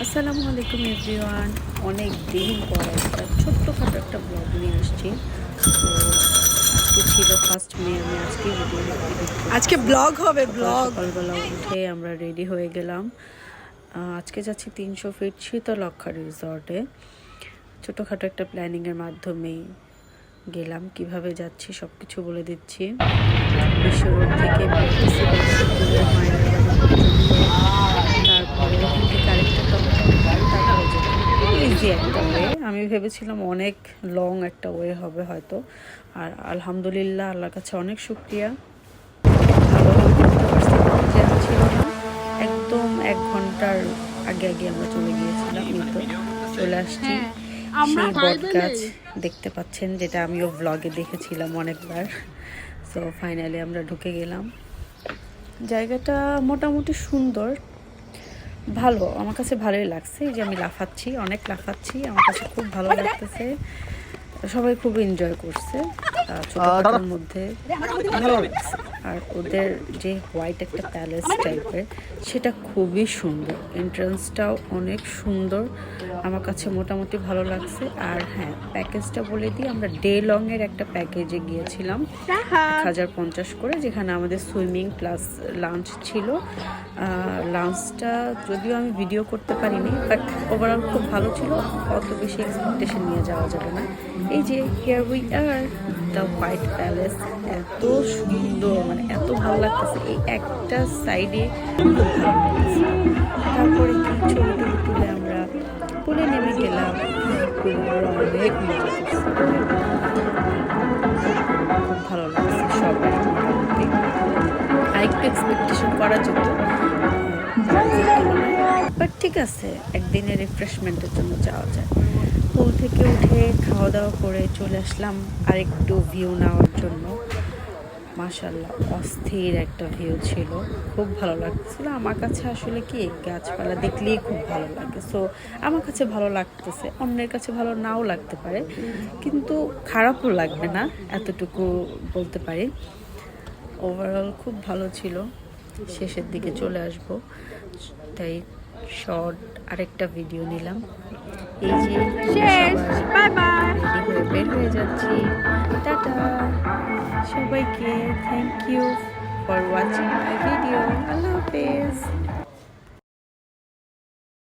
আসসালামু আলাইকুম এভরিওয়ান। অনেক দিন পর একটা ছোট্টখাটো একটা ব্লগ নিয়ে আসছি। তো আজকে ছিল 1 মে। আমি আজকে ভিডিও এডিট আজকে করতেছি। ব্লগ হবে ব্লগ। সকালবেলা উঠে আমরা রেডি হয়ে গেলাম। আজকে যাচ্ছি 300 ফিট শীতলক্ষা রিসর্টে। ছোটোখাটো একটা প্ল্যানিংয়ের মাধ্যমেই গেলাম। কিভাবে যাচ্ছি সব কিছু বলে দিচ্ছি। বিশ্ব রোড থেকে বেরোতেছি বাক্সপুরের মায়ের বাড়ি পর্যন্ত। তারপরে ওখান থেকে আরেকটা টমটম করে তারপরে যেতে ইজি একটা ওয়ে। আমি ভেবেছিলাম অনেক লং একটা ওয়ে হবে হয়তো, আর আলহামদুলিল্লাহ আল্লাহর কাছে অনেক শুক্রিয়া, ভালোভাবে করতে পারছি। কোনো জ্যাম ছিল না। একদম 1 ঘন্টার আগে আগে আমরা চলে গিয়েছিলাম। এই তো চলে আসছি। সেই বট গাছ দেখতে পাচ্ছেন, যেটা আমিও ব্লগে দেখেছিলাম অনেকবার। সো ফাইনালি আমরা ঢুকে গেলাম। জায়গাটা মোটামুটি সুন্দর, ভালো, আমার কাছে ভালোই লাগছে। এই যে আমি লাফাচ্ছি, অনেক লাফাচ্ছি, আমার কাছে খুব ভালো লাগতেছে। সবাই খুব এনজয় করছে। ছোটখাটোর মধ্যে ভালো লাগছে। আর ওদের যে হোয়াইট একটা প্যালেস টাইপের, সেটা খুবই সুন্দর। এন্ট্রান্সটাও অনেক সুন্দর, আমার কাছে মোটামুটি ভালো লাগছে। আর হ্যাঁ, প্যাকেজটা বলে দিই, আমরা ডে লংয়ের একটা প্যাকেজে গিয়েছিলাম 1050 করে, যেখানে আমাদের সুইমিং প্লাস লাঞ্চ ছিল। লাঞ্চটা যদিও আমি ভিডিও করতে পারিনি, বাট ওভারঅল খুব ভালো ছিল। অত বেশি এক্সপেকটেশন নিয়ে যাওয়া যাবে না। এই যে here we are the white palace, এত সুন্দর, মানে এত ভালো লাগতেছে। এই একটা সাইডে খুব ভালো লাগতেছে। তারপরে কি ছবি টবি তুলে আমরা পুলে নেমে গেলাম। অনেক মজা করছি, খুব ভালো লাগছে সবাই মোটামুটি। আরেকটু এক্সপেকটেশন করা যেত বাট ঠিক আছে, একদিনের রিফ্রেশমেন্টের জন্য যাওয়া যায়। পুল থেকে উঠে খাওয়া দাওয়া করে চলে আসলাম আরেকটু ভিউ নেওয়ার জন্য। মাশাল্লাহ, অস্থির একটা ভিউ ছিল, খুব ভালো লাগছিল। আমার কাছে আসলে কি, গাছপালা দেখলেই খুব ভালো লাগে। সো আমার কাছে ভালো লাগতেছে, অন্যের কাছে ভালো নাও লাগতে পারে, কিন্তু খারাপও লাগবে না, এতটুকু বলতে পারি। ওভারঅল খুব ভালো ছিল। শেষের দিকে চলে আসব, তাই শর্ট আরেকটা ভিডিও নিলাম। এই যে রেডি হয়ে বের হয়ে যাচ্ছি। টাটা সবাইকে, thank you for watching my video. আল্লাহ হাফেজ।